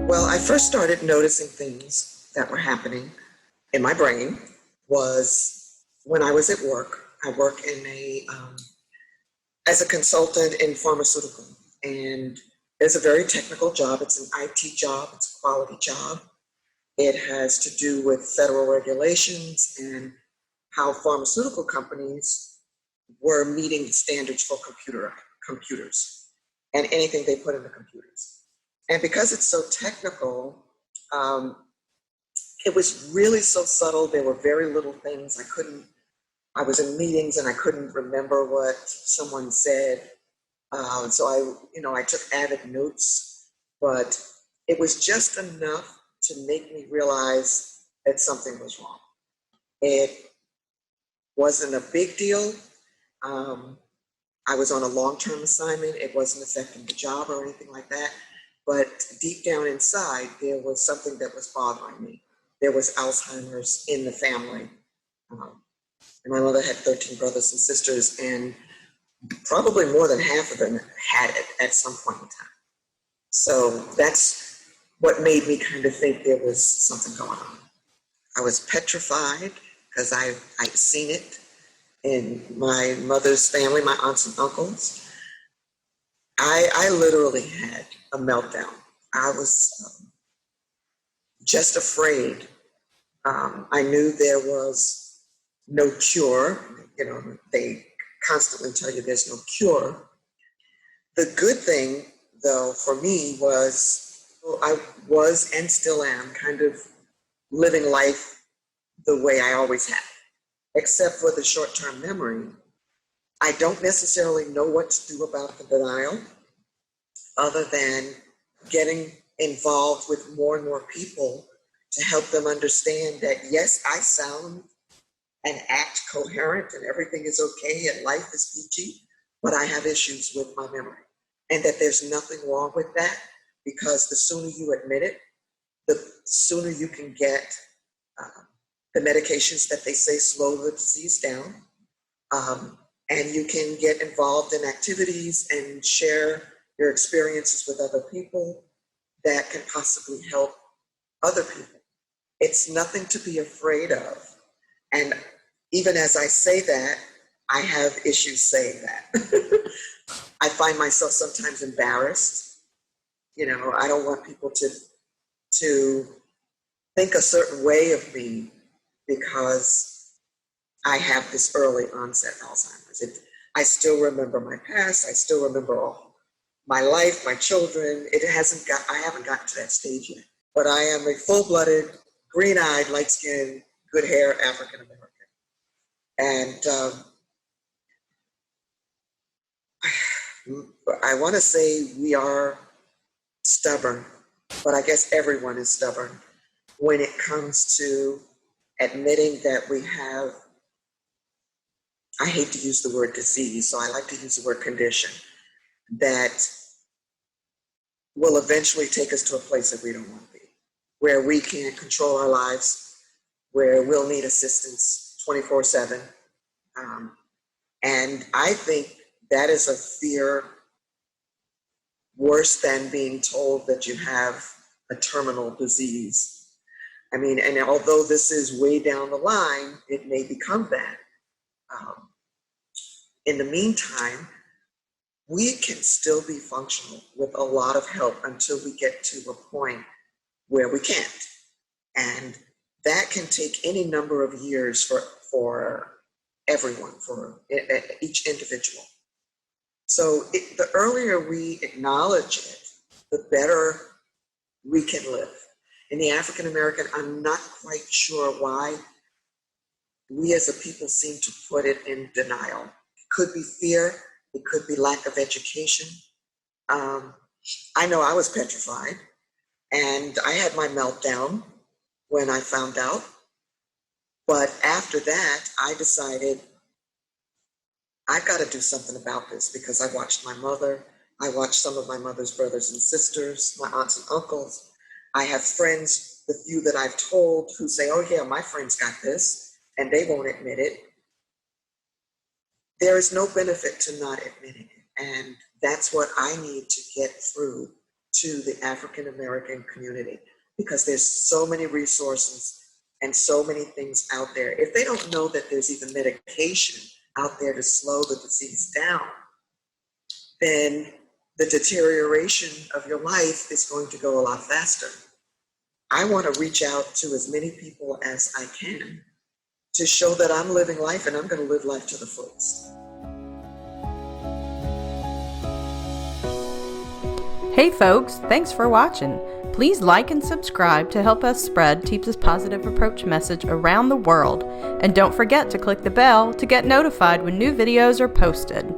Well, I first started noticing things that were happening in my brain was when I was at work. I work as a consultant in pharmaceutical, and it's a very technical job. It's an IT job. It's a quality job. It has to do with federal regulations and how pharmaceutical companies were meeting the standards for computers and anything they put in the computers. And because it's so technical, um, it was really so subtle. There were very little things I was in meetings and I couldn't remember what someone said. So I took avid notes, but it was just enough to make me realize that something was wrong. It wasn't a big deal. Um, I was on a long-term assignment. It wasn't affecting the job or anything like that. But deep down inside, there was something that was bothering me. There was Alzheimer's in the family. And my mother had 13 brothers and sisters, and probably more than half of them had it at some point in time. So that's what made me kind of think there was something going on. I was petrified because I'd seen it in my mother's family, my aunts and uncles. I literally had a meltdown. I was just afraid. I knew there was no cure. They constantly tell you there's no cure. The good thing, though, for me was I was and still am kind of living life the way I always have, except for the short-term memory. I don't necessarily know what to do about the denial other than getting involved with more and more people to help them understand that, yes, I sound and act coherent and everything is okay and life is peachy, but I have issues with my memory. And that there's nothing wrong with that, because the sooner you admit it, the sooner you can get the medications that they say slow the disease down. And you can get involved in activities and share your experiences with other people that can possibly help other people. It's nothing to be afraid of. And even as I say that, I have issues saying that. I find myself sometimes embarrassed. I don't want people to think a certain way of me because I have this early onset Alzheimer's. I still remember my past. I still remember all my life, my children. I haven't gotten to that stage yet. But I am a full-blooded, green-eyed, light-skinned, good hair African American. And I want to say we are stubborn, but I guess everyone is stubborn when it comes to admitting that we have, I hate to use the word disease, so I like to use the word condition, that will eventually take us to a place that we don't want to be, where we can't control our lives, where we'll need assistance 24/7. And I think that is a fear worse than being told that you have a terminal disease. I mean, and although this is way down the line, it may become that. In the meantime, we can still be functional with a lot of help until we get to a point where we can't. And that can take any number of years for everyone, for each individual. So the earlier we acknowledge it, the better we can live. In the African American, I'm not quite sure why we as a people seem to put it in denial. It could be fear, it could be lack of education. I know I was petrified, and I had my meltdown when I found out. But after that, I decided I've got to do something about this, because I watched my mother, I watched some of my mother's brothers and sisters, my aunts and uncles. I have friends, the few that I've told, who say, oh yeah, my friend's got this, and they won't admit it. There is no benefit to not admitting it. And that's what I need to get through to the African American community, because there's so many resources and so many things out there. If they don't know that there's even medication out there to slow the disease down, then the deterioration of your life is going to go a lot faster. I want to reach out to as many people as I can to show that I'm living life, and I'm going to live life to the fullest. Hey folks, thanks for watching. Please like and subscribe to help us spread TEEPS's positive approach message around the world. And don't forget to click the bell to get notified when new videos are posted.